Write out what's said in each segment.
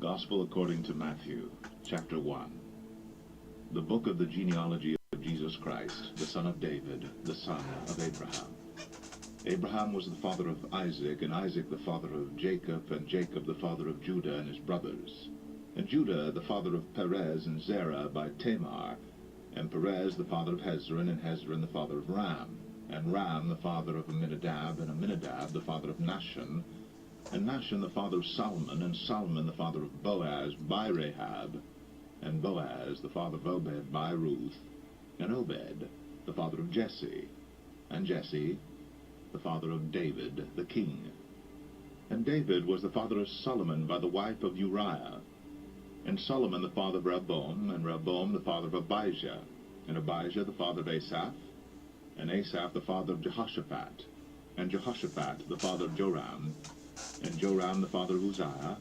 Gospel according to Matthew, chapter 1. The book of the genealogy of Jesus Christ, the son of David, the son of Abraham. Abraham was the father of Isaac, and Isaac the father of Jacob, and Jacob the father of Judah and his brothers. And Judah the father of Perez and Zerah by Tamar, and Perez the father of Hezron, and Hezron the father of Ram, and Ram the father of Amminadab, and Amminadab the father of Nahshon, and Nahshon the father of Salmon, and Salmon the father of Boaz by Rahab, and Boaz the father of Obed by Ruth, and Obed the father of Jesse, and Jesse the father of David the king. And David was the father of Solomon by the wife of Uriah, and Solomon the father of Rehoboam, and Rehoboam the father of Abijah, and Abijah the father of Asaph, and Asaph the father of Jehoshaphat, and Jehoshaphat the father of Joram, and Joram the father of Uzziah,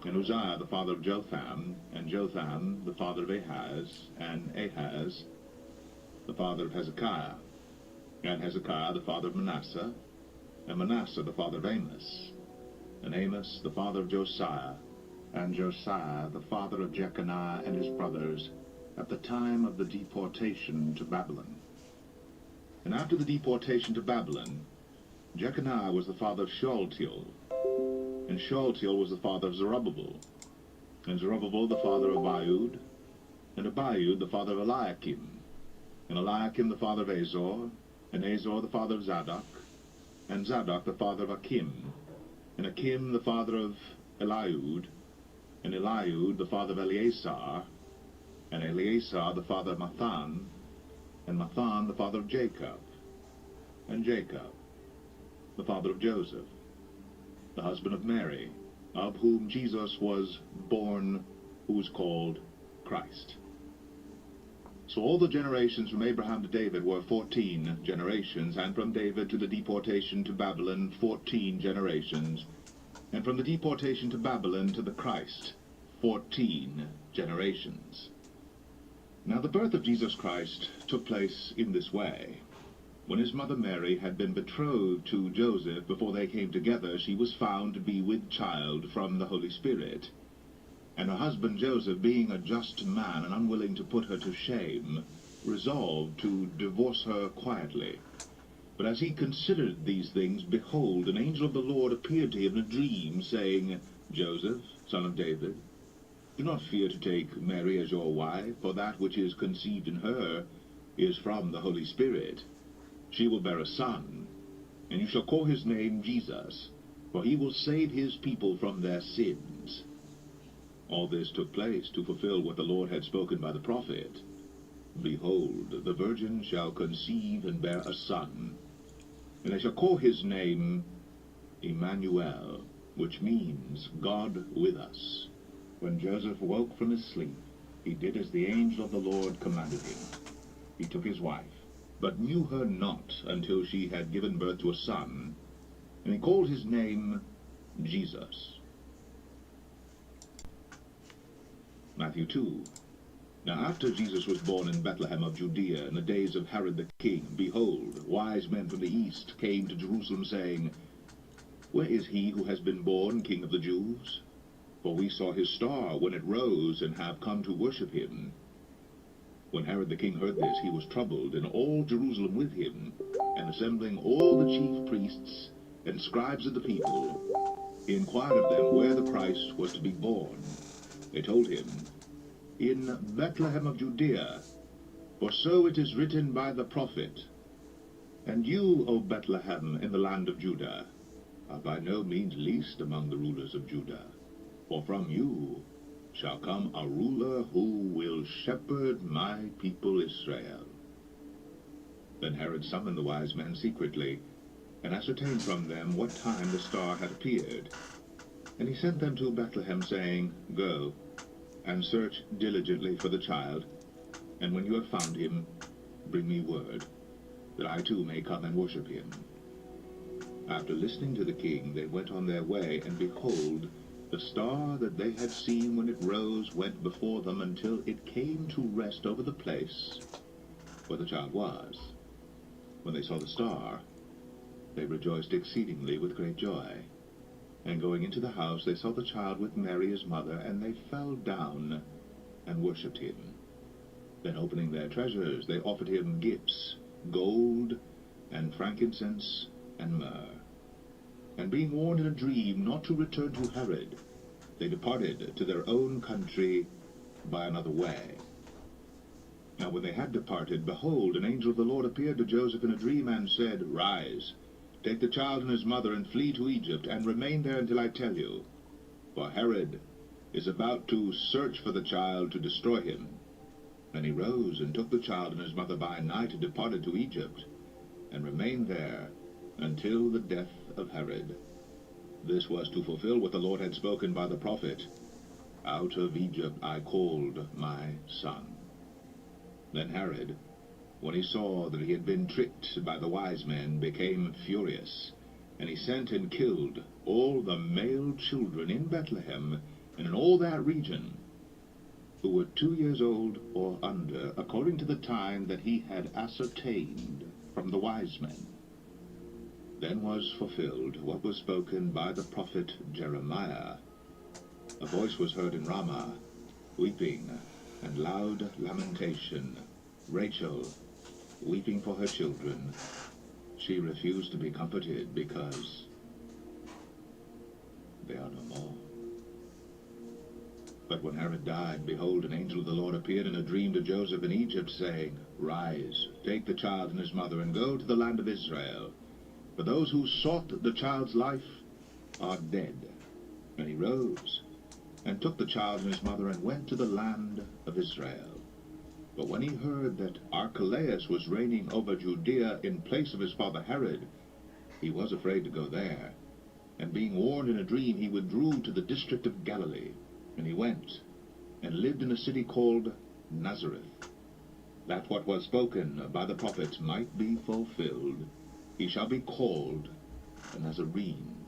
and Uzziah the father of Jotham, and Jotham the father of Ahaz, and Ahaz the father of Hezekiah, and Hezekiah the father of Manasseh, and Manasseh the father of Amos, and Amos the father of Josiah, and Josiah the father of Jeconiah and his brothers, at the time of the deportation to Babylon. And after the deportation to Babylon, Jeconiah was the father of Shealtiel, and Shealtiel was the father of Zerubbabel, and Zerubbabel the father of Abiud, and Abiud the father of Eliakim, and Eliakim the father of Azor, and Azor the father of Zadok, and Zadok the father of Achim, and Achim the father of Eliud, and Eliud the father of Eleazar, and Eleazar the father of Mathan, and Mathan the father of Jacob, and Jacob the father of Joseph, the husband of Mary, of whom Jesus was born, who was called Christ. So all the generations from Abraham to David were 14 generations, and from David to the deportation to Babylon 14 generations, and from the deportation to Babylon to the Christ 14 generations. Now the birth of Jesus Christ took place in this way. When his mother Mary had been betrothed to Joseph, before they came together, she was found to be with child from the Holy Spirit. And her husband Joseph, being a just man and unwilling to put her to shame, resolved to divorce her quietly. But as he considered these things, behold, an angel of the Lord appeared to him in a dream, saying, Joseph, son of David, do not fear to take Mary as your wife, for that which is conceived in her is from the Holy Spirit. She will bear a son, and you shall call his name Jesus, for he will save his people from their sins. All this took place to fulfill what the Lord had spoken by the prophet. Behold, the virgin shall conceive and bear a son, and they shall call his name Emmanuel, which means God with us. When Joseph woke from his sleep, he did as the angel of the Lord commanded him. He took his wife, but knew her not until she had given birth to a son, and he called his name Jesus. Matthew 2. Now after Jesus was born in Bethlehem of Judea in the days of Herod the king, behold, wise men from the east came to Jerusalem, saying, Where is he who has been born King of the Jews? For we saw his star when it rose, and have come to worship him. When Herod the king heard this, he was troubled, and all Jerusalem with him. And assembling all the chief priests and scribes of the people, he inquired of them where the Christ was to be born. They told him, In Bethlehem of Judea, for so it is written by the prophet, And you, O Bethlehem, in the land of Judah, are by no means least among the rulers of Judah, for from you shall come a ruler who will shepherd my people Israel. Then Herod summoned the wise men secretly, and ascertained from them what time the star had appeared. And he sent them to Bethlehem, saying, Go, and search diligently for the child, and when you have found him, bring me word, that I too may come and worship him. After listening to the king, they went on their way, and behold, the star that they had seen when it rose went before them until it came to rest over the place where the child was. When they saw the star, they rejoiced exceedingly with great joy. And going into the house, they saw the child with Mary his mother, and they fell down and worshipped him. Then opening their treasures, they offered him gifts, gold, and frankincense, and myrrh. And being warned in a dream not to return to Herod, they departed to their own country by another way. Now when they had departed, behold, an angel of the Lord appeared to Joseph in a dream, and said, Rise, take the child and his mother, and flee to Egypt, and remain there until I tell you. For Herod is about to search for the child to destroy him. And he rose, and took the child and his mother by night, and departed to Egypt, and remained there until the death of Herod. This was to fulfill what the Lord had spoken by the prophet, Out of Egypt I called my son. Then Herod, when he saw that he had been tricked by the wise men, became furious, and he sent and killed all the male children in Bethlehem and in all that region, who were 2 years old or under, according to the time that he had ascertained from the wise men. Then was fulfilled what was spoken by the prophet Jeremiah. A voice was heard in Ramah, weeping and loud lamentation, Rachel weeping for her children. She refused to be comforted because they are no more. But when Herod died, behold, an angel of the Lord appeared in a dream to Joseph in Egypt, saying, Rise, take the child and his mother, and go to the land of Israel. For those who sought the child's life are dead. And he rose, and took the child and his mother, and went to the land of Israel. But when he heard that Archelaus was reigning over Judea in place of his father Herod, he was afraid to go there. And being warned in a dream, he withdrew to the district of Galilee. And he went, and lived in a city called Nazareth, that what was spoken by the prophets might be fulfilled, He shall be called a Nazarene.